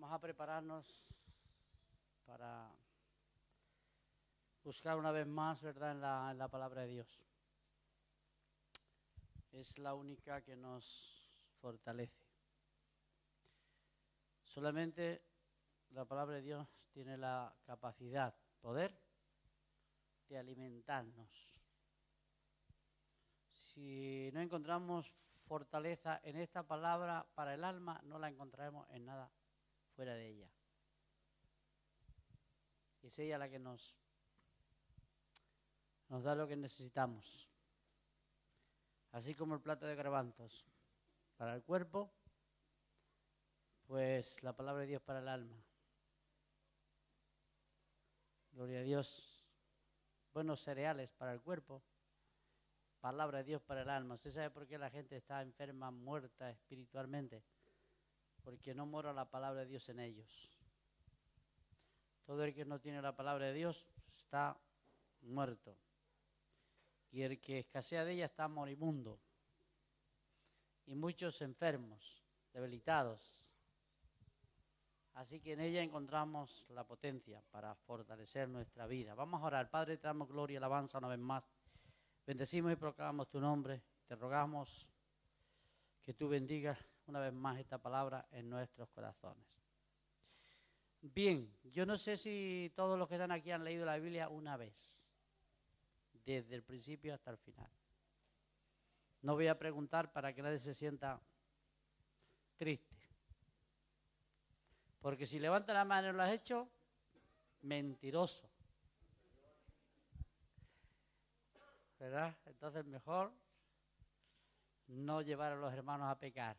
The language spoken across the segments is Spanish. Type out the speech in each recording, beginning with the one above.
Vamos a prepararnos para buscar una vez más, ¿verdad?, en la palabra de Dios. Es la única que nos fortalece. Solamente la palabra de Dios tiene la capacidad, poder de alimentarnos. Si no encontramos fortaleza en esta palabra para el alma, no la encontraremos en nada fuera de ella. Es ella la que nos da lo que necesitamos. Así como el plato de garbanzos para el cuerpo, pues la palabra de Dios para el alma. Gloria a Dios. Buenos cereales para el cuerpo, palabra de Dios para el alma. ¿Usted sabe por qué la gente está enferma, muerta espiritualmente? Porque no mora la palabra de Dios en ellos. Todo el que no tiene la palabra de Dios está muerto. Y el que escasea de ella está moribundo. Y muchos enfermos, debilitados. Así que en ella encontramos la potencia para fortalecer nuestra vida. Vamos a orar. Padre, te damos gloria y alabanza una vez más. Bendecimos y proclamamos tu nombre. Te rogamos que tú bendigas una vez más esta palabra en nuestros corazones. Bien, yo no sé si todos los que están aquí han leído la Biblia una vez, desde el principio hasta el final. No voy a preguntar para que nadie se sienta triste. Porque si levanta la mano y no lo has hecho, mentiroso. ¿Verdad? Entonces mejor no llevar a los hermanos a pecar.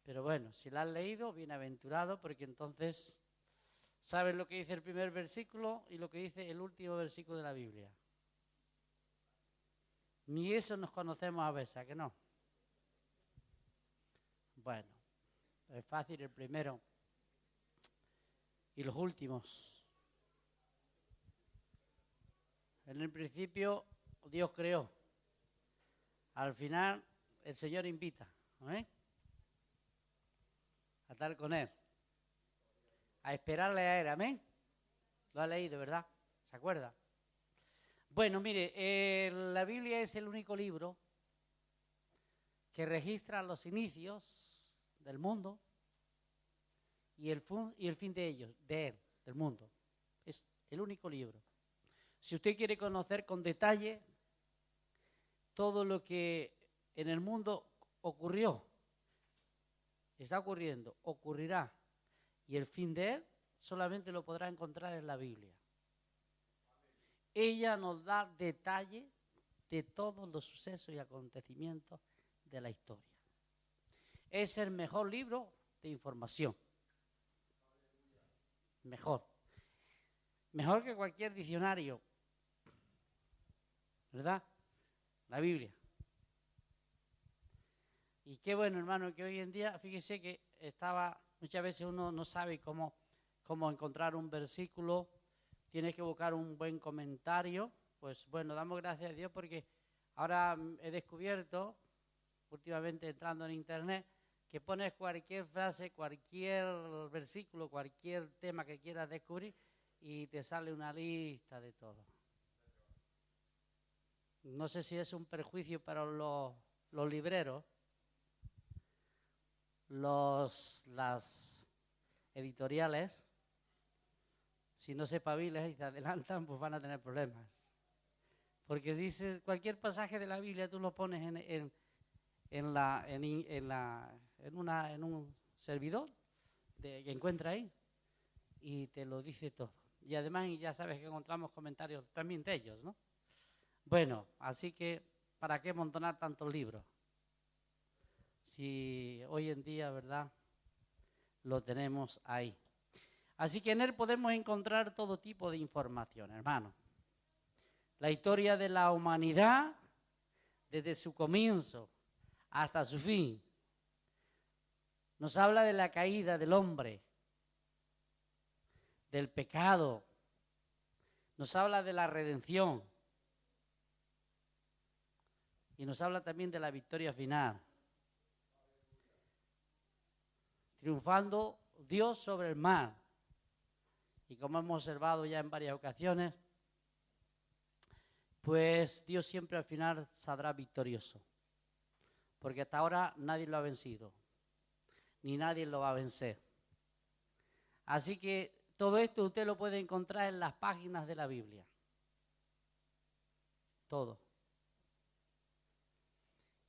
Pero bueno, si la has leído, bienaventurado, porque entonces sabes lo que dice el primer versículo y lo que dice el último versículo de la Biblia. Ni eso nos conocemos a veces, ¿a que no? Bueno, es fácil el primero y los últimos. En el principio Dios creó. Al final el Señor invita, ¿no es? A estar con Él, a esperarle a Él, amén. Lo ha leído, ¿verdad? ¿Se acuerda? Bueno, mire, la Biblia es el único libro que registra los inicios del mundo y el fin de ellos, de Él, del mundo. Es el único libro. Si usted quiere conocer con detalle todo lo que en el mundo ocurrió, está ocurriendo, ocurrirá, y el fin de él solamente lo podrá encontrar en la Biblia. Ella nos da detalle de todos los sucesos y acontecimientos de la historia. Es el mejor libro de información. Mejor que cualquier diccionario, ¿verdad? La Biblia. Y qué bueno, hermano, que hoy en día, fíjese que muchas veces uno no sabe cómo encontrar un versículo, tienes que buscar un buen comentario. Pues bueno, damos gracias a Dios porque ahora he descubierto, últimamente entrando en internet, que pones cualquier frase, cualquier versículo, cualquier tema que quieras descubrir y te sale una lista de todo. No sé si es un perjuicio para los libreros, las editoriales, si no se espabilan y se adelantan, pues van a tener problemas. Porque dice cualquier pasaje de la Biblia tú lo pones en un servidor que encuentra ahí y te lo dice todo. Y además ya sabes que encontramos comentarios también de ellos, ¿no? Bueno, así que ¿para qué amontonar tantos libros? Si hoy en día, ¿verdad?, lo tenemos ahí. Así que en él podemos encontrar todo tipo de información, hermano. La historia de la humanidad, desde su comienzo hasta su fin, nos habla de la caída del hombre, del pecado, nos habla de la redención y nos habla también de la victoria final. triunfando Dios sobre el mal. Y como hemos observado ya en varias ocasiones, pues Dios siempre al final saldrá victorioso. Porque hasta ahora nadie lo ha vencido, ni nadie lo va a vencer. Así que todo esto usted lo puede encontrar en las páginas de la Biblia. Todo.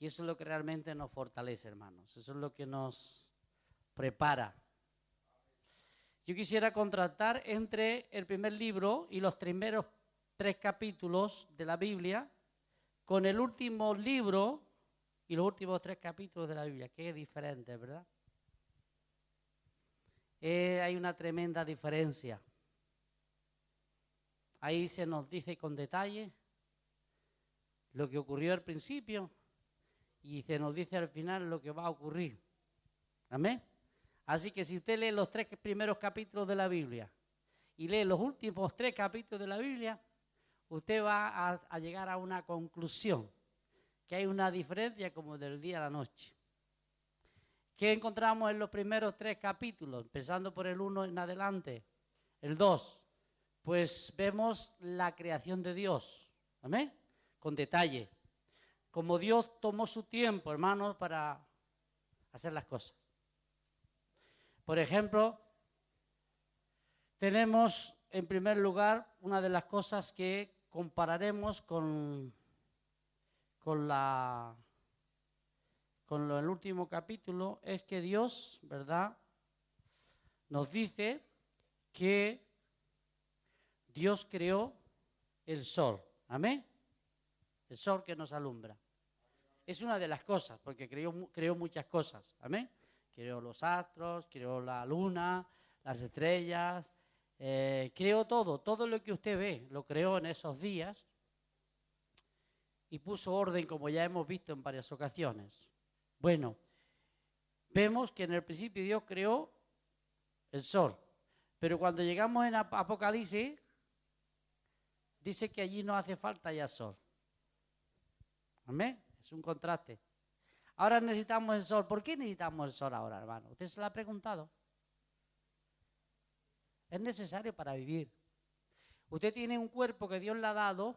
Y eso es lo que realmente nos fortalece, hermanos. Eso es lo que nos prepara. Yo quisiera contrastar entre el primer libro y los primeros 3 capítulos de la Biblia con el último libro y los últimos 3 capítulos de la Biblia. Qué diferente, ¿verdad? Hay una tremenda diferencia. Ahí se nos dice con detalle lo que ocurrió al principio y se nos dice al final lo que va a ocurrir. Amén. Así que si usted lee los 3 primeros capítulos de la Biblia y lee los últimos 3 capítulos de la Biblia, usted va a llegar a una conclusión, que hay una diferencia como del día a la noche. ¿Qué encontramos en los primeros 3 capítulos? Empezando por el 1 en adelante, el 2. Pues vemos la creación de Dios, ¿amén? Con detalle. Como Dios tomó su tiempo, hermanos, para hacer las cosas. Por ejemplo, tenemos en primer lugar una de las cosas que compararemos con el último capítulo, es que Dios, ¿verdad?, nos dice que Dios creó el sol. ¿Amén? El sol que nos alumbra. Es una de las cosas, porque creó muchas cosas. ¿Amén? Creó los astros, creó la luna, las estrellas, creó todo lo que usted ve, lo creó en esos días y puso orden, como ya hemos visto en varias ocasiones. Bueno, vemos que en el principio Dios creó el sol, pero cuando llegamos en Apocalipsis, dice que allí no hace falta ya sol. ¿Amén? Es un contraste. Ahora necesitamos el sol. ¿Por qué necesitamos el sol ahora, hermano? ¿Usted se lo ha preguntado? Es necesario para vivir. Usted tiene un cuerpo que Dios le ha dado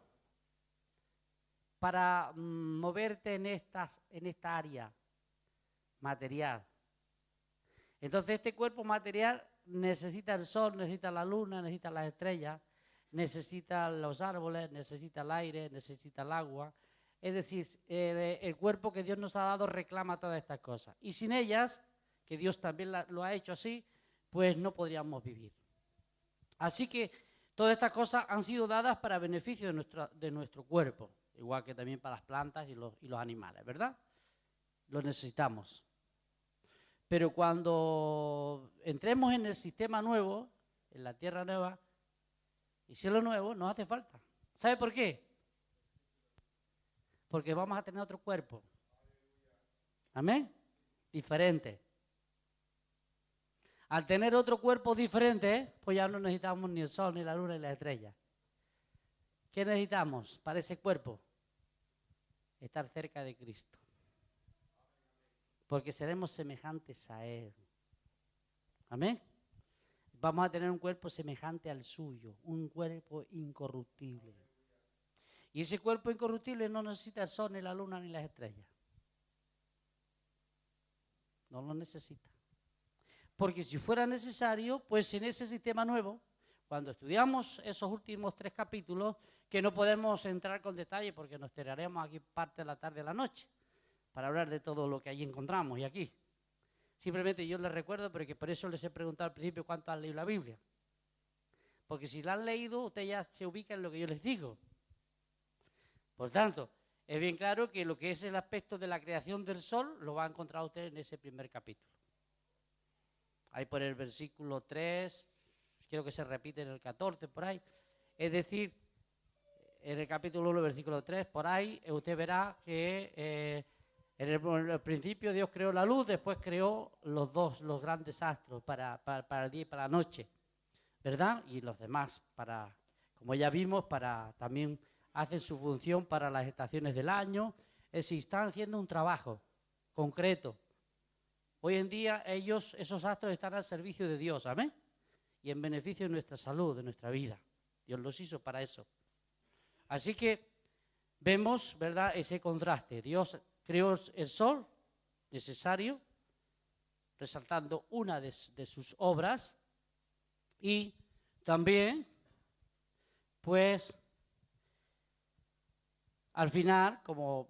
para moverte en esta área material. Entonces este cuerpo material necesita el sol, necesita la luna, necesita las estrellas, necesita los árboles, necesita el aire, necesita el agua. Es decir, el cuerpo que Dios nos ha dado reclama todas estas cosas. Y sin ellas, que Dios también lo ha hecho así, pues no podríamos vivir. Así que todas estas cosas han sido dadas para beneficio de nuestro cuerpo, igual que también para las plantas y los animales, ¿verdad? Los necesitamos. Pero cuando entremos en el sistema nuevo, en la tierra nueva y cielo nuevo, nos hace falta. ¿Sabe por qué? Porque vamos a tener otro cuerpo. ¿Amén? Diferente. Al tener otro cuerpo diferente, pues ya no necesitamos ni el sol, ni la luna, ni la estrella. ¿Qué necesitamos para ese cuerpo? Estar cerca de Cristo. Porque seremos semejantes a Él. ¿Amén? Vamos a tener un cuerpo semejante al suyo, un cuerpo incorruptible. Y ese cuerpo incorruptible no necesita el sol, ni la luna, ni las estrellas. No lo necesita. Porque si fuera necesario, pues en ese sistema nuevo, cuando estudiamos esos últimos 3 capítulos, que no podemos entrar con detalle porque nos tiraremos aquí parte de la tarde y la noche para hablar de todo lo que allí encontramos y aquí. Simplemente yo les recuerdo, porque por eso les he preguntado al principio cuánto han leído la Biblia. Porque si la han leído, usted ya se ubica en lo que yo les digo. Por tanto, es bien claro que lo que es el aspecto de la creación del sol lo va a encontrar usted en ese primer capítulo. Ahí por el versículo 3, creo que se repite en el 14, por ahí. Es decir, en el capítulo 1, versículo 3, por ahí, usted verá que en el principio Dios creó la luz, después creó los grandes astros para el día y para la noche, ¿verdad? Y los demás, como ya vimos, también hacen su función para las estaciones del año. Es decir, están haciendo un trabajo concreto. Hoy en día esos actos están al servicio de Dios, amén, y en beneficio de nuestra salud, de nuestra vida. Dios los hizo para eso. Así que vemos, ¿verdad?, ese contraste. Dios creó el sol necesario, resaltando una de sus obras, y también, pues, al final, como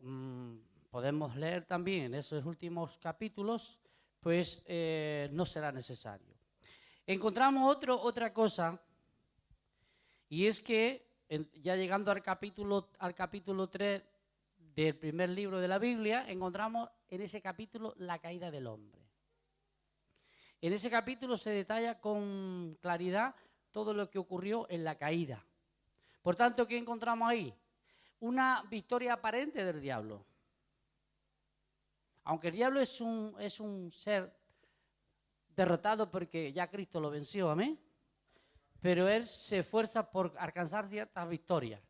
podemos leer también en esos últimos capítulos, pues no será necesario. Encontramos otra cosa, y es que ya llegando al capítulo 3 del primer libro de la Biblia, encontramos en ese capítulo la caída del hombre. En ese capítulo se detalla con claridad todo lo que ocurrió en la caída. Por tanto, ¿qué encontramos ahí? Una victoria aparente del diablo. Aunque el diablo es un ser derrotado porque ya Cristo lo venció, amén. Pero él se esfuerza por alcanzar ciertas victorias.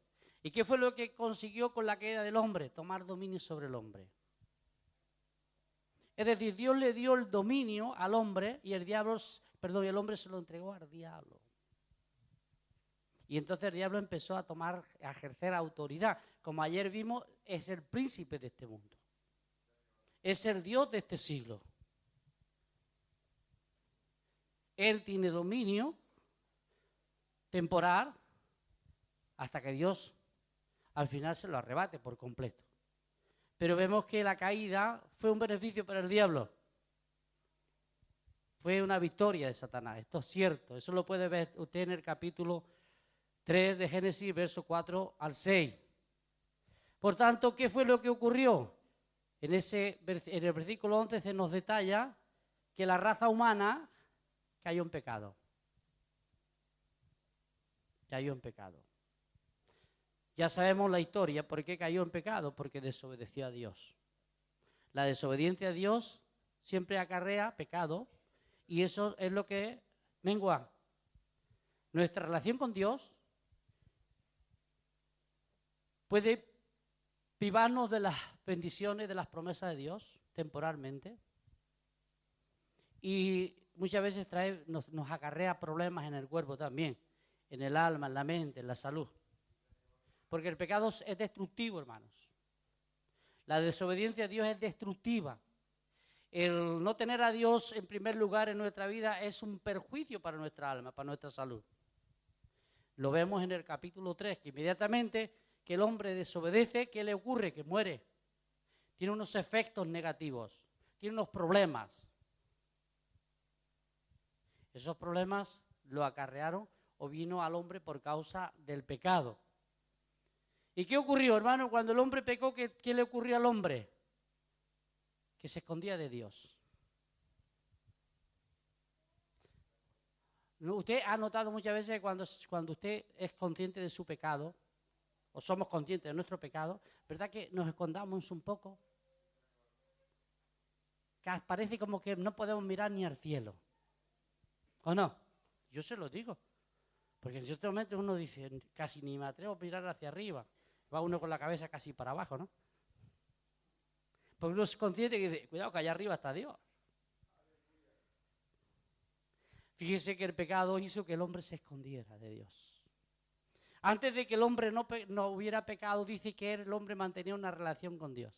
¿Y qué fue lo que consiguió con la caída del hombre? Tomar dominio sobre el hombre. Es decir, Dios le dio el dominio al hombre y el hombre se lo entregó al diablo. Y entonces el diablo empezó a ejercer autoridad. Como ayer vimos, es el príncipe de este mundo. Es el Dios de este siglo. Él tiene dominio temporal hasta que Dios al final se lo arrebate por completo. Pero vemos que la caída fue un beneficio para el diablo. Fue una victoria de Satanás. Esto es cierto. Eso lo puede ver usted en el capítulo 3 de Génesis, verso 4 al 6. Por tanto, ¿qué fue lo que ocurrió? En el versículo 11 se nos detalla que la raza humana cayó en pecado. Cayó en pecado. Ya sabemos la historia. ¿Por qué cayó en pecado? Porque desobedeció a Dios. La desobediencia a Dios siempre acarrea pecado y eso es lo que mengua nuestra relación con Dios. Puede privarnos de las bendiciones, de las promesas de Dios temporalmente y muchas veces nos acarrea problemas en el cuerpo también, en el alma, en la mente, en la salud. Porque el pecado es destructivo, hermanos. La desobediencia a Dios es destructiva. El no tener a Dios en primer lugar en nuestra vida es un perjuicio para nuestra alma, para nuestra salud. Lo vemos en el capítulo 3, que inmediatamente que el hombre desobedece, ¿qué le ocurre? Que muere. Tiene unos efectos negativos, tiene unos problemas. Esos problemas lo acarrearon o vino al hombre por causa del pecado. ¿Y qué ocurrió, hermano? Cuando el hombre pecó, ¿qué le ocurrió al hombre? Que se escondía de Dios. Usted ha notado muchas veces cuando usted es consciente de su pecado, o somos conscientes de nuestro pecado, ¿verdad que nos escondamos un poco? Que parece como que no podemos mirar ni al cielo. ¿O no? Yo se lo digo. Porque en ciertos momentos uno dice, casi ni me atrevo a mirar hacia arriba. Va uno con la cabeza casi para abajo, ¿no? Porque uno es consciente que dice, cuidado que allá arriba está Dios. Fíjese que el pecado hizo que el hombre se escondiera de Dios. Antes de que el hombre no hubiera pecado, dice que el hombre mantenía una relación con Dios.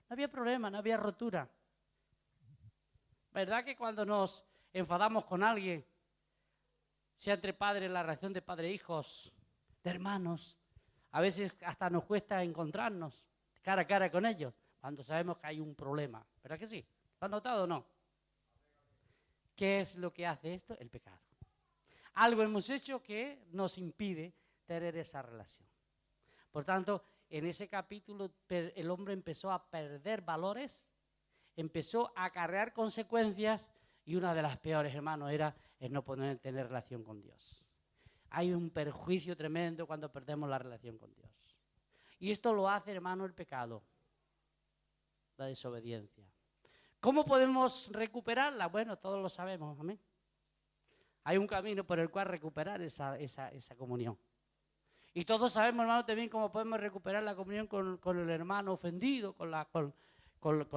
No había problema, no había rotura. ¿Verdad que cuando nos enfadamos con alguien, sea entre padres, la relación de padre-hijos, de hermanos, a veces hasta nos cuesta encontrarnos cara a cara con ellos, cuando sabemos que hay un problema? ¿Verdad que sí? ¿Lo han notado o no? ¿Qué es lo que hace esto? El pecado. Algo hemos hecho que nos impide tener esa relación. Por tanto, en ese capítulo el hombre empezó a perder valores, empezó a acarrear consecuencias y una de las peores, hermanos, era el no poder tener relación con Dios. Hay un perjuicio tremendo cuando perdemos la relación con Dios. Y esto lo hace, hermano, el pecado, la desobediencia. ¿Cómo podemos recuperarla? Bueno, todos lo sabemos, amén. Hay un camino por el cual recuperar esa comunión. Y todos sabemos, hermano, también cómo podemos recuperar la comunión con el hermano ofendido, con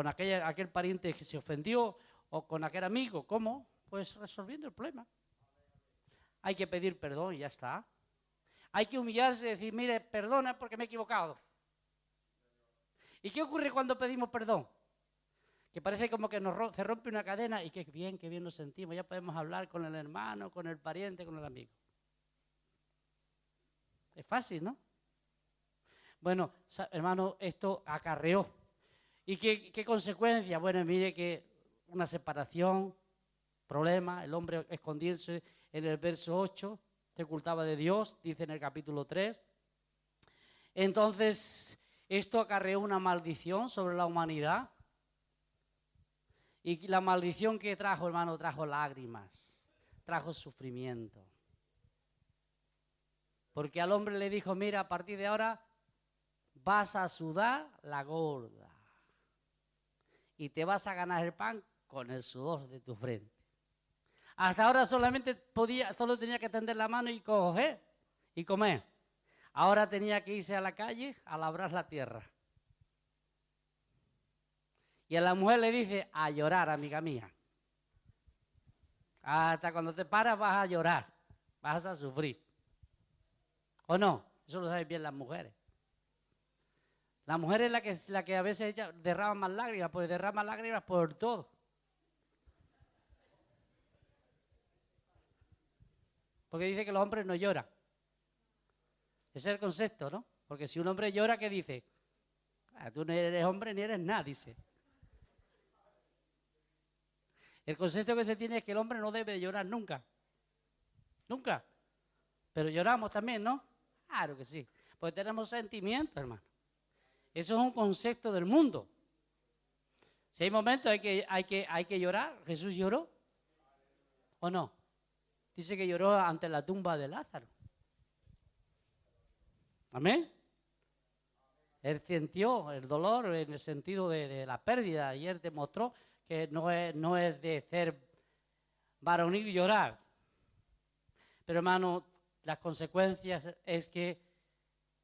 aquel pariente que se ofendió, o con aquel amigo. ¿Cómo? Pues resolviendo el problema. Hay que pedir perdón y ya está. Hay que humillarse y decir, mire, perdona porque me he equivocado. ¿Y qué ocurre cuando pedimos perdón? Que parece como que se rompe una cadena y qué bien nos sentimos. Ya podemos hablar con el hermano, con el pariente, con el amigo. Es fácil, ¿no? Bueno, hermano, esto acarreó. ¿Y qué consecuencia? Bueno, mire que una separación, problema, el hombre escondiéndose en el verso 8, se ocultaba de Dios, dice en el capítulo 3. Entonces, esto acarreó una maldición sobre la humanidad. Y la maldición que trajo, hermano, trajo lágrimas, trajo sufrimiento. Porque al hombre le dijo, mira, a partir de ahora vas a sudar la gorda. Y te vas a ganar el pan con el sudor de tu frente. Hasta ahora solo tenía que tender la mano y coger y comer. Ahora tenía que irse a la calle a labrar la tierra. Y a la mujer le dice, a llorar, amiga mía. Hasta cuando te paras vas a llorar, vas a sufrir. ¿O no? Eso lo saben bien las mujeres. La mujer es la que a veces derrama más lágrimas, pues derrama lágrimas por todo. Porque dice que los hombres no lloran. Ese es el concepto, ¿no? Porque si un hombre llora, ¿qué dice? Tú no eres hombre ni eres nada, dice. El concepto que se tiene es que el hombre no debe llorar nunca. Nunca. Pero lloramos también, ¿no? Claro que sí. Porque tenemos sentimientos, hermano. Eso es un concepto del mundo. Si hay momentos hay que llorar. ¿Jesús lloró? ¿O no? Dice que lloró ante la tumba de Lázaro. ¿Amén? Él sintió el dolor en el sentido de la pérdida y él demostró que no es de ser varonil llorar. Pero hermano, las consecuencias es que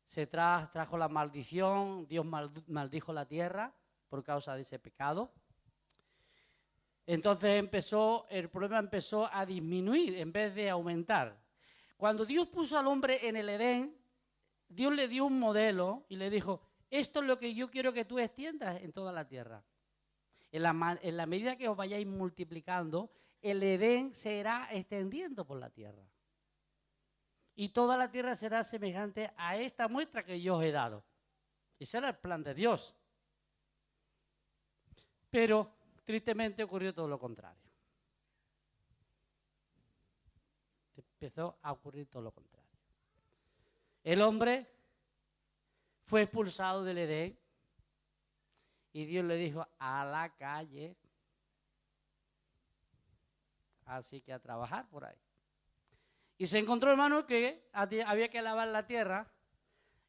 se trajo la maldición, Dios maldijo la tierra por causa de ese pecado. Entonces el problema empezó a disminuir en vez de aumentar. Cuando Dios puso al hombre en el Edén, Dios le dio un modelo y le dijo, esto es lo que yo quiero que tú extiendas en toda la tierra. En la medida que os vayáis multiplicando, el Edén se irá extendiendo por la tierra. Y toda la tierra será semejante a esta muestra que yo os he dado. Ese era el plan de Dios. Pero tristemente ocurrió todo lo contrario. Empezó a ocurrir todo lo contrario. El hombre fue expulsado del Edén y Dios le dijo, a la calle. Así que a trabajar por ahí. Y se encontró, hermano, que había que lavar la tierra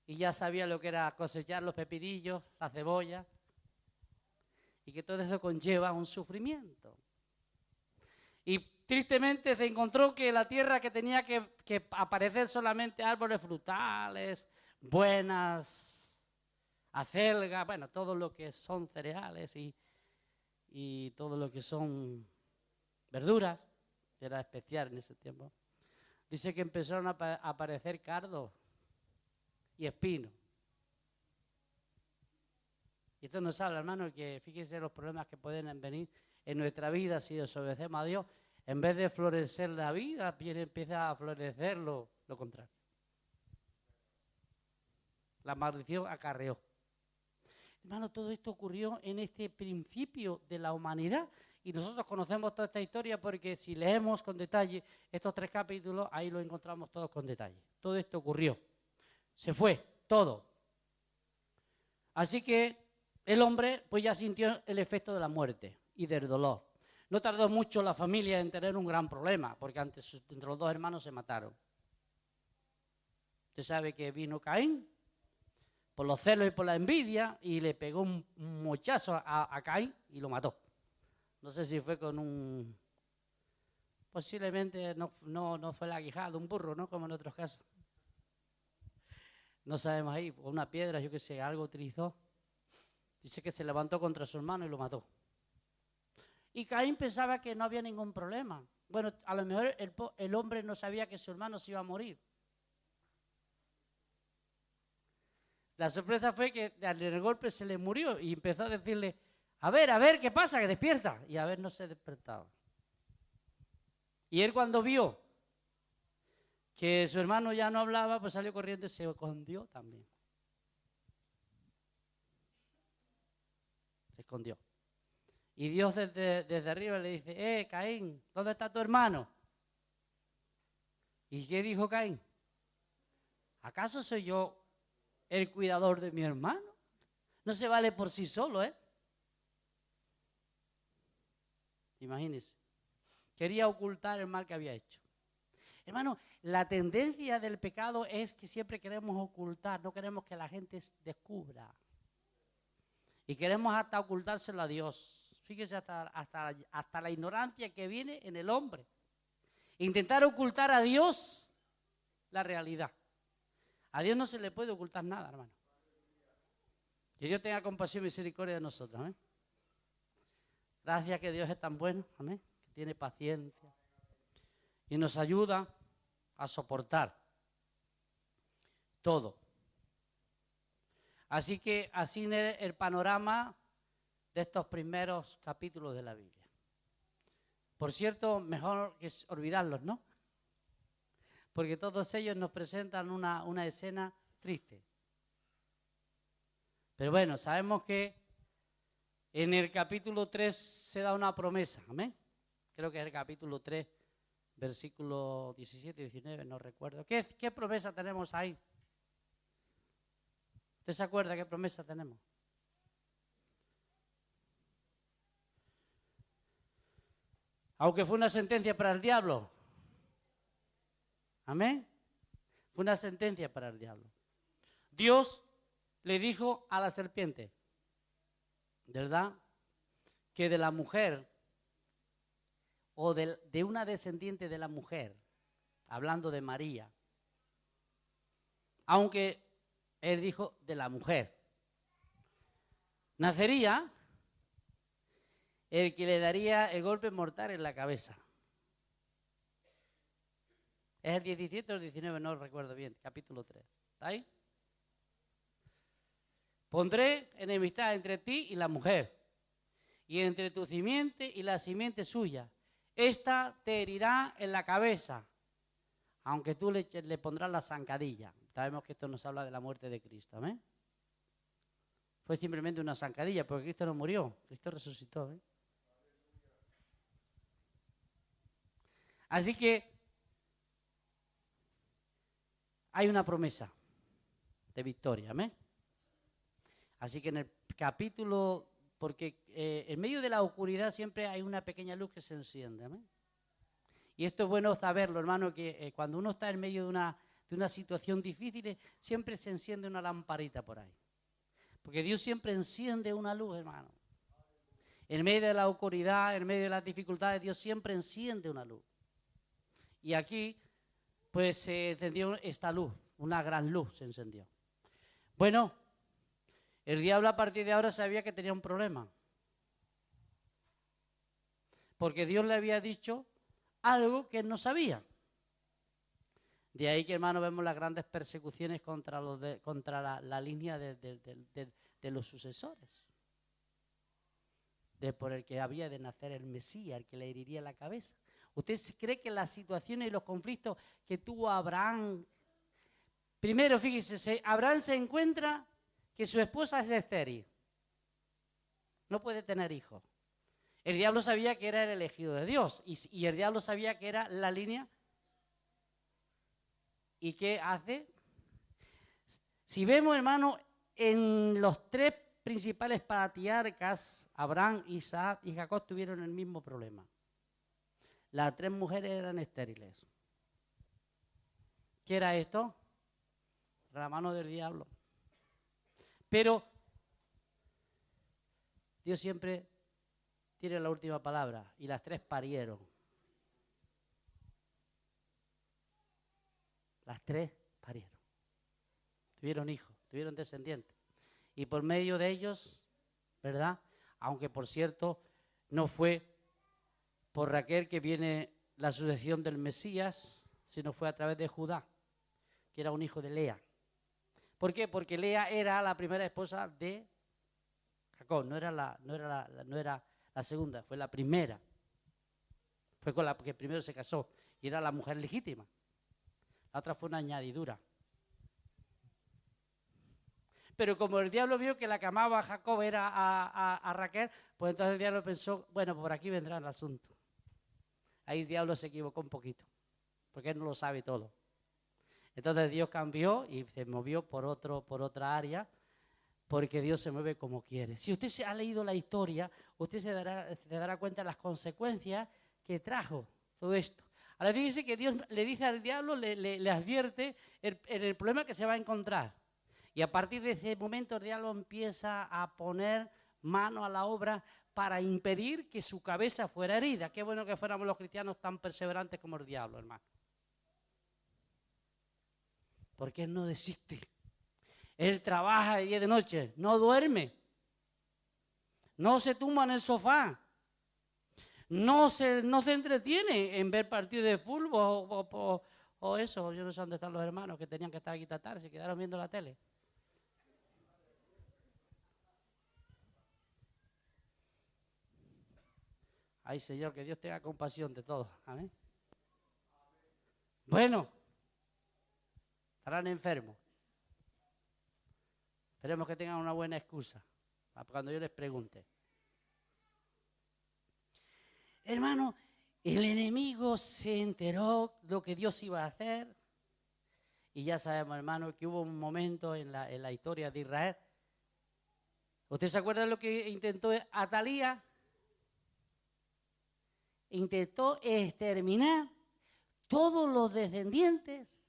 y ya sabía lo que era cosechar los pepinillos, la cebolla, y que todo eso conlleva un sufrimiento. Y tristemente se encontró que la tierra que tenía que aparecer solamente árboles frutales, buenas, acelgas, bueno, todo lo que son cereales y todo lo que son verduras, era especial en ese tiempo. Dice que empezaron a aparecer cardos y espinos. Y esto nos habla, hermano, que fíjense los problemas que pueden venir en nuestra vida si desobedecemos a Dios. En vez de florecer la vida, empieza a florecer lo contrario. La maldición acarreó. Hermano, todo esto ocurrió en este principio de la humanidad. Y nosotros conocemos toda esta historia porque si leemos con detalle estos 3 capítulos, ahí lo encontramos todos con detalle. Todo esto ocurrió. Se fue, todo. Así que el hombre pues ya sintió el efecto de la muerte y del dolor. No tardó mucho la familia en tener un gran problema, porque entre los 2 hermanos se mataron. Usted sabe que vino Caín por los celos y por la envidia y le pegó un mochazo a Caín y lo mató. No sé si fue con posiblemente no fue la quijada de un burro, ¿no? Como en otros casos. No sabemos ahí, con una piedra, yo qué sé, algo utilizó. Dice que se levantó contra su hermano y lo mató. Y Caín pensaba que no había ningún problema. Bueno, a lo mejor el hombre no sabía que su hermano se iba a morir. La sorpresa fue que al golpe se le murió y empezó a decirle, a ver, ¿qué pasa? Que despierta. Y a ver, no se despertaba. Y él cuando vio que su hermano ya no hablaba, pues salió corriendo y se escondió también. Se escondió. Y Dios desde arriba le dice, Caín, ¿dónde está tu hermano? ¿Y qué dijo Caín? ¿Acaso soy yo el cuidador de mi hermano? No se vale por sí solo, ¿eh? Imagínense. Quería ocultar el mal que había hecho. Hermano, la tendencia del pecado es que siempre queremos ocultar, no queremos que la gente descubra. Y queremos hasta ocultárselo a Dios. Fíjese hasta la ignorancia que viene en el hombre. Intentar ocultar a Dios la realidad. A Dios no se le puede ocultar nada, hermano. Que Dios tenga compasión y misericordia de nosotros. ¿Amén? Gracias que Dios es tan bueno. Amén. Que tiene paciencia. Y nos ayuda a soportar todo. Así que así es el panorama de estos primeros capítulos de la Biblia. Por cierto, mejor que olvidarlos, ¿no? Porque todos ellos nos presentan una escena triste. Pero bueno, sabemos que en el capítulo 3 se da una promesa, ¿amén? Creo que es el capítulo 3, versículo 17 y 19, no recuerdo. ¿Qué promesa tenemos ahí? ¿Usted se acuerda qué promesa tenemos? Aunque fue una sentencia para el diablo. Amén. Fue una sentencia para el diablo. Dios le dijo a la serpiente, ¿verdad? Que de la mujer o de una descendiente de la mujer, hablando de María, aunque él dijo de la mujer, nacería el que le daría el golpe mortal en la cabeza. Es el 17 o el 19, no recuerdo bien, capítulo 3. ¿Está ahí? Pondré enemistad entre ti y la mujer, y entre tu simiente y la simiente suya. Esta te herirá en la cabeza, aunque tú le pondrás la zancadilla. Sabemos que esto nos habla de la muerte de Cristo, ¿eh? Fue simplemente una zancadilla, porque Cristo no murió, Cristo resucitó, ¿eh? Así que hay una promesa de victoria, ¿amén? Así que en el capítulo, porque en medio de la oscuridad siempre hay una pequeña luz que se enciende, ¿amén? Y esto es bueno saberlo, hermano, que cuando uno está en medio de una situación difícil, siempre se enciende una lamparita por ahí. Porque Dios siempre enciende una luz, hermano. En medio de la oscuridad, en medio de las dificultades, Dios siempre enciende una luz. Y aquí, pues se encendió esta luz, una gran luz se encendió. Bueno, el diablo a partir de ahora sabía que tenía un problema. Porque Dios le había dicho algo que él no sabía. De ahí que, hermano, vemos las grandes persecuciones contra la línea de los sucesores. Por el que había de nacer el Mesías, el que le heriría la cabeza. ¿Usted cree que las situaciones y los conflictos que tuvo Abraham? Primero, fíjese, Abraham se encuentra que su esposa es estéril. No puede tener hijos. El diablo sabía que era el elegido de Dios. Y el diablo sabía que era la línea. ¿Y qué hace? Si vemos, hermano, en los tres principales patriarcas, Abraham, Isaac y Jacob tuvieron el mismo problema. Las tres mujeres eran estériles. ¿Qué era esto? La mano del diablo. Pero Dios siempre tiene la última palabra y las tres parieron. Las tres parieron. Tuvieron hijos, tuvieron descendientes. Y por medio de ellos, ¿verdad? Aunque por cierto no fue por Raquel, que viene la sucesión del Mesías, sino fue a través de Judá, que era un hijo de Lea. ¿Por qué? Porque Lea era la primera esposa de Jacob, no era la segunda, fue la primera. Fue con la que primero se casó y era la mujer legítima. La otra fue una añadidura. Pero como el diablo vio que la que amaba a Jacob era a Raquel, pues entonces el diablo pensó, bueno, por aquí vendrá el asunto. Ahí el diablo se equivocó un poquito, porque él no lo sabe todo. Entonces Dios cambió y se movió por otra área, porque Dios se mueve como quiere. Si usted se ha leído la historia, usted se dará cuenta de las consecuencias que trajo todo esto. Ahora fíjese que Dios le dice al diablo, le advierte el problema que se va a encontrar. Y a partir de ese momento el diablo empieza a poner mano a la obra para impedir que su cabeza fuera herida. Qué bueno que fuéramos los cristianos tan perseverantes como el diablo, hermano. Porque él no desiste. Él trabaja de día y de noche, no duerme. No se tumba en el sofá. No se entretiene en ver partidos de fútbol o eso. Yo no sé dónde están los hermanos que tenían que estar aquí esta tarde, se quedaron viendo la tele. Ay, Señor, que Dios tenga compasión de todos. Amén. Bueno, estarán enfermos. Esperemos que tengan una buena excusa cuando yo les pregunte. Hermano, el enemigo se enteró de lo que Dios iba a hacer. Y ya sabemos, hermano, que hubo un momento en la historia de Israel. ¿Usted se acuerda de lo que intentó Atalía? Intentó exterminar todos los descendientes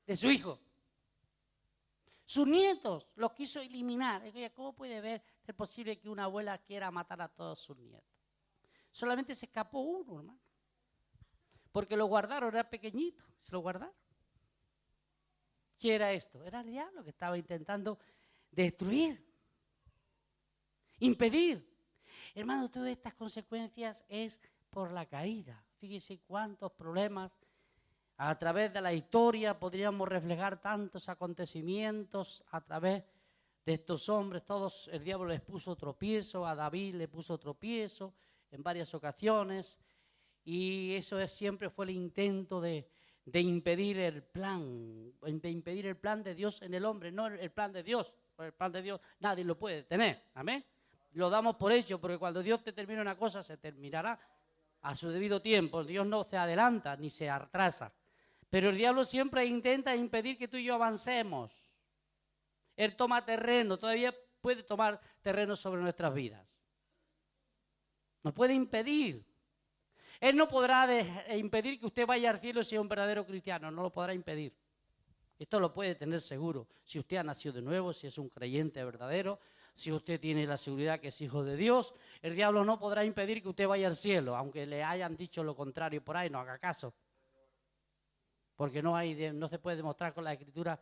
de su hijo. Sus nietos los quiso eliminar. ¿Cómo puede ser posible que una abuela quiera matar a todos sus nietos? Solamente se escapó uno, hermano. Porque lo guardaron, era pequeñito, se lo guardaron. ¿Qué era esto? Era el diablo que estaba intentando destruir, impedir. Hermano, todas estas consecuencias es por la caída. Fíjese cuántos problemas a través de la historia podríamos reflejar tantos acontecimientos a través de estos hombres. Todos, el diablo les puso tropiezo, a David le puso tropiezo en varias ocasiones, y eso siempre fue el intento de impedir el plan de Dios en el hombre, no el plan de Dios. El plan de Dios nadie lo puede tener, amén. Lo damos por hecho, porque cuando Dios determina una cosa, se terminará a su debido tiempo. Dios no se adelanta ni se atrasa. Pero el diablo siempre intenta impedir que tú y yo avancemos. Él toma terreno, todavía puede tomar terreno sobre nuestras vidas. Nos puede impedir. Él no podrá impedir que usted vaya al cielo si es un verdadero cristiano, no lo podrá impedir. Esto lo puede tener seguro. Si usted ha nacido de nuevo, si es un creyente verdadero, si usted tiene la seguridad que es hijo de Dios, el diablo no podrá impedir que usted vaya al cielo, aunque le hayan dicho lo contrario por ahí, no haga caso. Porque no se puede demostrar con la Escritura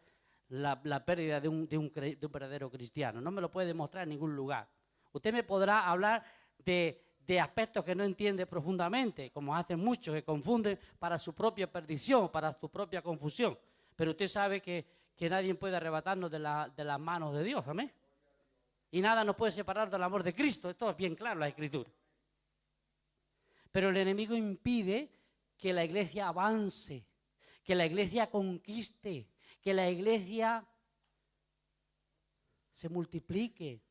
la pérdida de un verdadero cristiano. No me lo puede demostrar en ningún lugar. Usted me podrá hablar de aspectos que no entiende profundamente, como hacen muchos que confunden para su propia perdición, para su propia confusión. Pero usted sabe que nadie puede arrebatarnos de las manos de Dios, amén. Y nada nos puede separar del amor de Cristo. Esto es bien claro en la Escritura. Pero el enemigo impide que la iglesia avance, que la iglesia conquiste, que la iglesia se multiplique.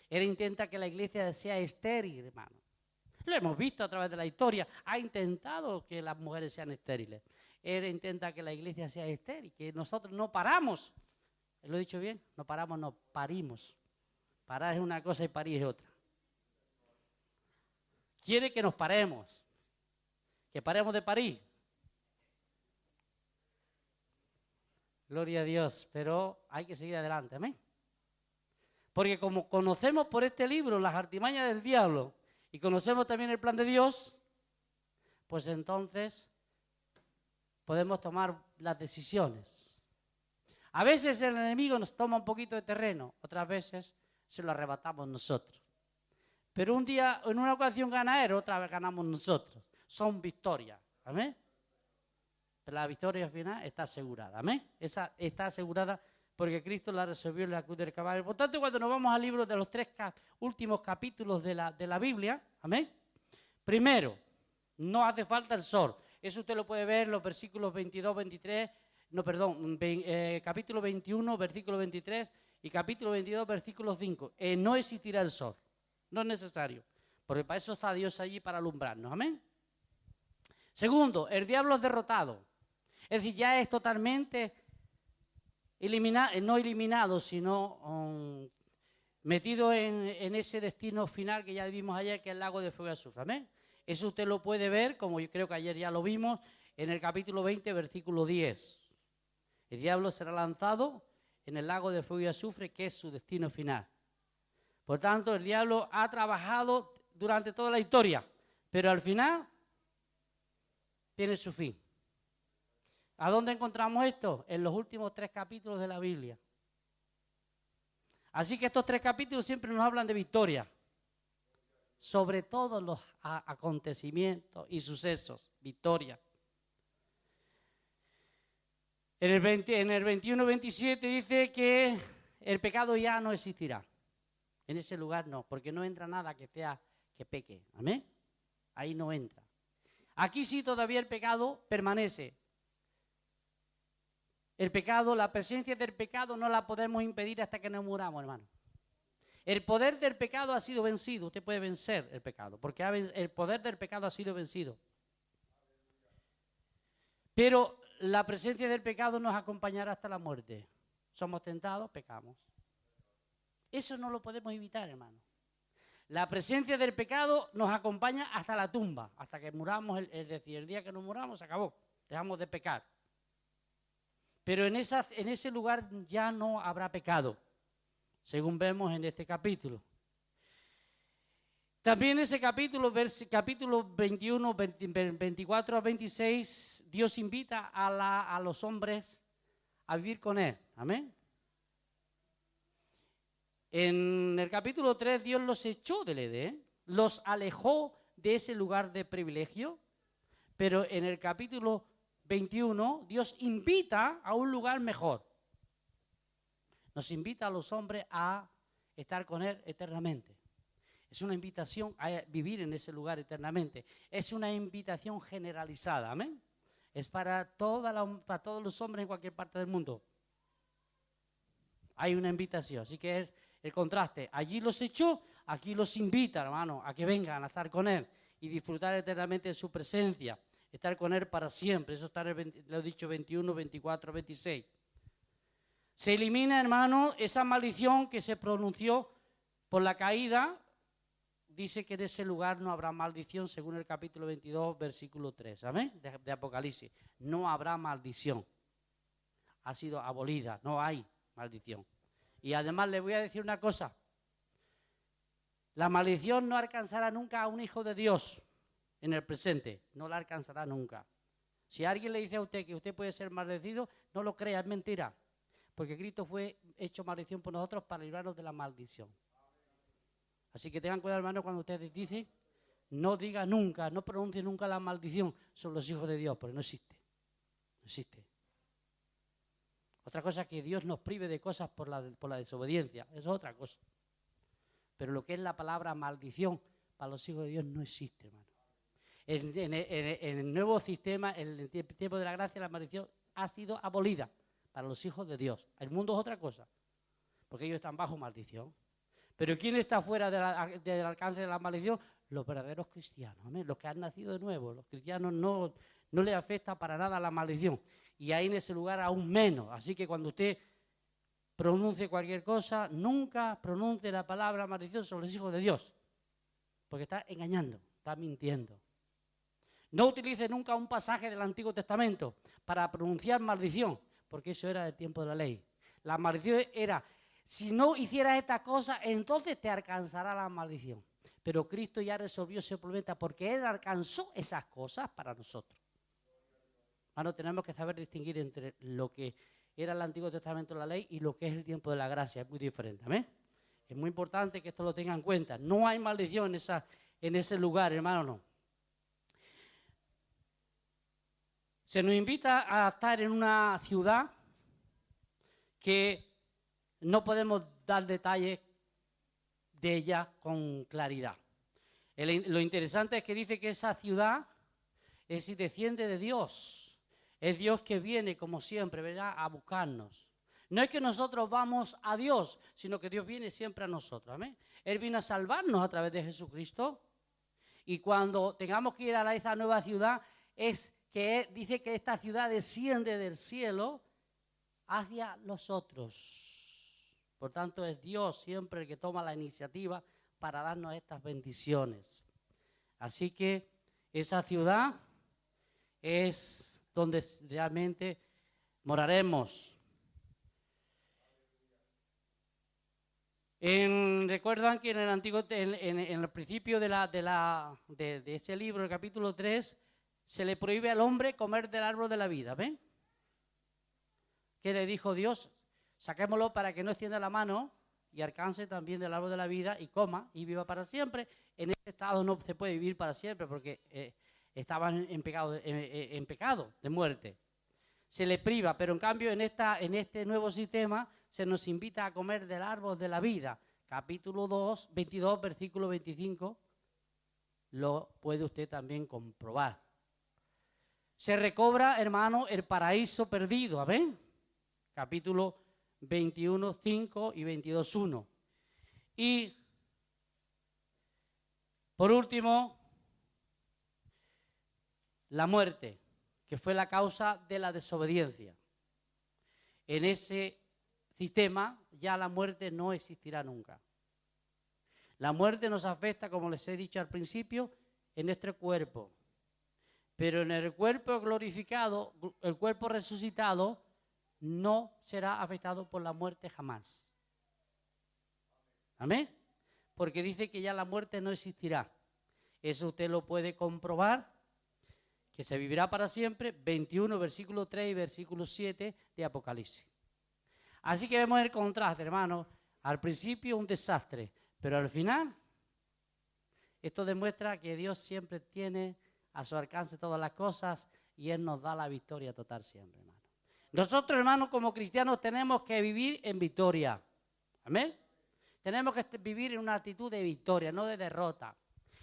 Él intenta que la iglesia sea estéril, hermano. Lo hemos visto a través de la historia. Ha intentado que las mujeres sean estériles. Él intenta que la iglesia sea estéril, que nosotros no paramos. ¿Lo he dicho bien? No paramos, no, parimos. Parar es una cosa y parir es otra. Quiere que nos paremos, que paremos de parir. Gloria a Dios, pero hay que seguir adelante, amén. Porque como conocemos por este libro las artimañas del diablo y conocemos también el plan de Dios, pues entonces podemos tomar las decisiones. A veces el enemigo nos toma un poquito de terreno, otras veces se lo arrebatamos nosotros. Pero un día, en una ocasión gana él, otra vez ganamos nosotros. Son victorias. Amén. Pero la victoria final está asegurada. Amén. Esa está asegurada porque Cristo la resolvió en la cruz del Calvario. Por tanto, cuando nos vamos al libro de los 3 últimos capítulos de la Biblia, amén. Primero, no hace falta el sol. Eso usted lo puede ver en los versículos 22, 23, capítulo 21, versículo 23 y capítulo 22, versículo 5. No existirá el sol. No es necesario, porque para eso está Dios allí para alumbrarnos. Amén. Segundo, el diablo es derrotado. Es decir, ya es totalmente eliminado, no eliminado, sino metido en ese destino final que ya vimos ayer, que es el lago de fuego y azufre. Amén. Eso usted lo puede ver, como yo creo que ayer ya lo vimos, en el capítulo 20, versículo 10. El diablo será lanzado en el lago de fuego y azufre, que es su destino final. Por tanto, el diablo ha trabajado durante toda la historia, pero al final tiene su fin. ¿A dónde encontramos esto? En los últimos 3 capítulos de la Biblia. Así que estos 3 capítulos siempre nos hablan de victoria. Sobre todos los acontecimientos y sucesos, victoria. En el 21-27 dice que el pecado ya no existirá. En ese lugar no, porque no entra nada que peque. ¿Amén? Ahí no entra. Aquí sí todavía el pecado permanece. El pecado, la presencia del pecado no la podemos impedir hasta que nos muramos, hermano. El poder del pecado ha sido vencido. Usted puede vencer el pecado, porque el poder del pecado ha sido vencido. Pero la presencia del pecado nos acompañará hasta la muerte. Somos tentados, pecamos. Eso no lo podemos evitar, hermano. La presencia del pecado nos acompaña hasta la tumba, hasta que muramos, es decir, el día que nos muramos se acabó, dejamos de pecar. Pero en ese lugar ya no habrá pecado, según vemos en este capítulo. También en ese capítulo 21, 24 a 26, Dios invita a los hombres a vivir con Él. Amén. En el capítulo 3, Dios los echó del Edén, los alejó de ese lugar de privilegio, pero en el capítulo 21, Dios invita a un lugar mejor. Nos invita a los hombres a estar con Él eternamente. Es una invitación a vivir en ese lugar eternamente. Es una invitación generalizada, amén. Es para todos los hombres en cualquier parte del mundo. Hay una invitación, así que es el contraste. Allí los echó, aquí los invita, hermano, a que vengan a estar con Él y disfrutar eternamente de su presencia, estar con Él para siempre. Eso está en lo he dicho 21, 24, 26. Se elimina, hermano, esa maldición que se pronunció por la caída. Dice que en ese lugar no habrá maldición, según el capítulo 22, versículo 3, ¿amén? De Apocalipsis. No habrá maldición. Ha sido abolida, no hay maldición. Y además le voy a decir una cosa. La maldición no alcanzará nunca a un hijo de Dios en el presente. No la alcanzará nunca. Si alguien le dice a usted que usted puede ser maldecido, no lo crea, es mentira. Porque Cristo fue hecho maldición por nosotros para librarnos de la maldición. Así que tengan cuidado, hermano, cuando ustedes dicen, no diga nunca, no pronuncie nunca la maldición sobre los hijos de Dios, porque no existe. No existe. Otra cosa es que Dios nos prive de cosas por la desobediencia, eso es otra cosa. Pero lo que es la palabra maldición para los hijos de Dios no existe, hermano. En el nuevo sistema, en el tiempo de la gracia, la maldición ha sido abolida para los hijos de Dios. El mundo es otra cosa, porque ellos están bajo maldición. Pero ¿quién está fuera del alcance de la maldición? Los verdaderos cristianos, ¿amén? Los que han nacido de nuevo. Los cristianos no les afecta para nada la maldición. Y ahí en ese lugar aún menos. Así que cuando usted pronuncie cualquier cosa, nunca pronuncie la palabra maldición sobre los hijos de Dios. Porque está engañando, está mintiendo. No utilice nunca un pasaje del Antiguo Testamento para pronunciar maldición, porque eso era del tiempo de la ley. La maldición era... Si no hicieras esta cosa, entonces te alcanzará la maldición. Pero Cristo ya resolvió ese problema porque Él alcanzó esas cosas para nosotros. Hermano, tenemos que saber distinguir entre lo que era el Antiguo Testamento de la ley y lo que es el tiempo de la gracia. Es muy diferente, ¿amén? Es muy importante que esto lo tengan en cuenta. No hay maldición en ese lugar, hermano, no. Se nos invita a estar en una ciudad que no podemos dar detalles de ella con claridad. Lo interesante es que dice que esa ciudad es y desciende de Dios. Es Dios que viene, como siempre, ¿verdad?, a buscarnos. No es que nosotros vamos a Dios, sino que Dios viene siempre a nosotros. ¿Amén? Él vino a salvarnos a través de Jesucristo. Y cuando tengamos que ir a esa nueva ciudad, es que Él dice que esta ciudad desciende del cielo hacia los otros. Por tanto, es Dios siempre el que toma la iniciativa para darnos estas bendiciones. Así que esa ciudad es donde realmente moraremos. Recuerdan que en el antiguo, en el principio de ese libro, el capítulo 3, se le prohíbe al hombre comer del árbol de la vida, ¿ven? ¿Qué le dijo Dios? Saquémoslo para que no extienda la mano y alcance también del árbol de la vida y coma y viva para siempre. En este estado no se puede vivir para siempre porque estaban en pecado de muerte. Se le priva, pero en cambio en este nuevo sistema se nos invita a comer del árbol de la vida. Capítulo 22, versículo 25, lo puede usted también comprobar. Se recobra, hermano, el paraíso perdido, ¿ven? Capítulo 21, 5 y 22, 1. Y, por último, la muerte, que fue la causa de la desobediencia. En ese sistema ya la muerte no existirá nunca. La muerte nos afecta, como les he dicho al principio, en nuestro cuerpo. Pero en el cuerpo glorificado, el cuerpo resucitado, no será afectado por la muerte jamás. ¿Amén? Porque dice que ya la muerte no existirá. Eso usted lo puede comprobar, que se vivirá para siempre, 21, versículo 3 y versículo 7 de Apocalipsis. Así que vemos el contraste, hermano. Al principio un desastre, pero al final esto demuestra que Dios siempre tiene a su alcance todas las cosas y Él nos da la victoria total siempre, hermano. Nosotros, hermanos, como cristianos tenemos que vivir en victoria. ¿Amén? Tenemos que vivir en una actitud de victoria, no de derrota.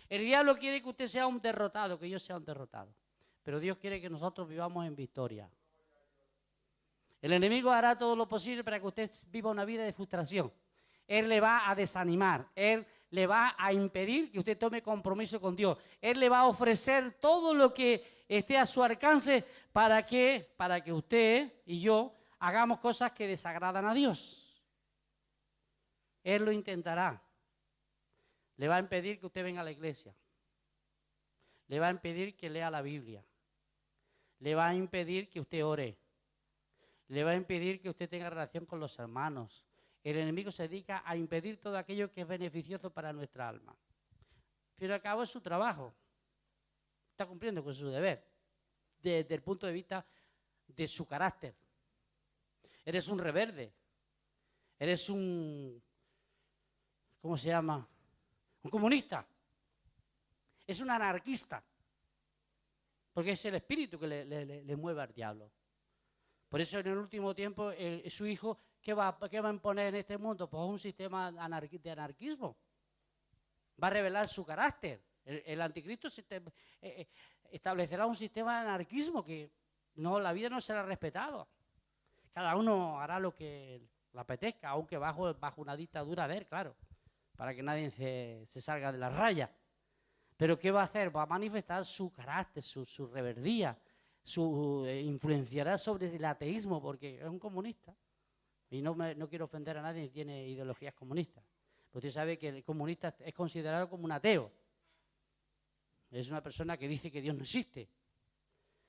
El diablo quiere que usted sea un derrotado, que yo sea un derrotado. Pero Dios quiere que nosotros vivamos en victoria. El enemigo hará todo lo posible para que usted viva una vida de frustración. Él le va a desanimar. Él le va a impedir que usted tome compromiso con Dios. Él le va a ofrecer todo lo que esté a su alcance para que usted y yo hagamos cosas que desagradan a Dios. Él lo intentará. Le va a impedir que usted venga a la iglesia. Le va a impedir que lea la Biblia. Le va a impedir que usted ore. Le va a impedir que usted tenga relación con los hermanos. El enemigo se dedica a impedir todo aquello que es beneficioso para nuestra alma. Pero al cabo es su trabajo. Está cumpliendo con su deber. Desde el punto de vista de su carácter. Eres un rebelde. Eres un... ¿Cómo se llama? Un comunista. Es un anarquista. Porque es el espíritu que le mueve al diablo. Por eso en el último tiempo su hijo, ¿qué va a imponer en este mundo? Pues un sistema de anarquismo. Va a revelar su carácter. El anticristo establecerá un sistema de anarquismo que la vida no será respetada. Cada uno hará lo que le apetezca, aunque bajo una dictadura de él, claro, para que nadie se salga de la raya. Pero ¿qué va a hacer? Va a manifestar su carácter, su rebeldía. Influenciará sobre el ateísmo porque es un comunista y no quiero ofender a nadie que tiene ideologías comunistas, pero usted sabe que el comunista es considerado como un ateo, es una persona que dice que Dios no existe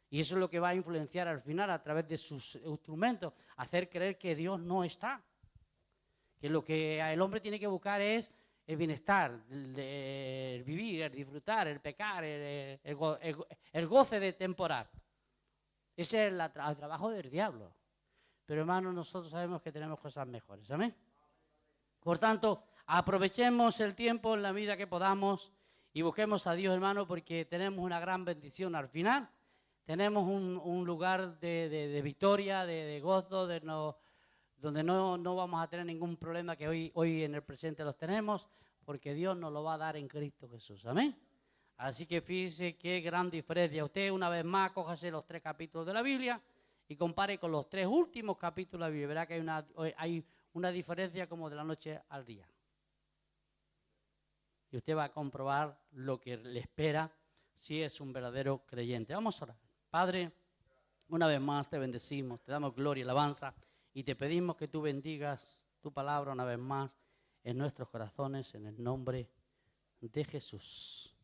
y eso es lo que va a influenciar al final a través de sus instrumentos, hacer creer que Dios no está, que lo que el hombre tiene que buscar es el bienestar, el vivir, el disfrutar, el pecar, el goce de temporal. Ese es el trabajo del diablo. Pero hermanos, nosotros sabemos que tenemos cosas mejores. ¿Amén? Por tanto, Aprovechemos el tiempo en la medida que podamos y busquemos a Dios, hermano, porque tenemos una gran bendición al final. Tenemos un lugar de victoria, de gozo, donde no vamos a tener ningún problema que hoy en el presente los tenemos, porque Dios nos lo va a dar en Cristo Jesús. Amén. Así que fíjese qué gran diferencia. Usted una vez más cójase los 3 capítulos de la Biblia y compare con los 3 últimos capítulos de la Biblia. Verá que hay una diferencia como de la noche al día. Y usted va a comprobar lo que le espera si es un verdadero creyente. Vamos a orar. Padre, una vez más te bendecimos, te damos gloria y alabanza y te pedimos que tú bendigas tu palabra una vez más en nuestros corazones en el nombre de Jesús.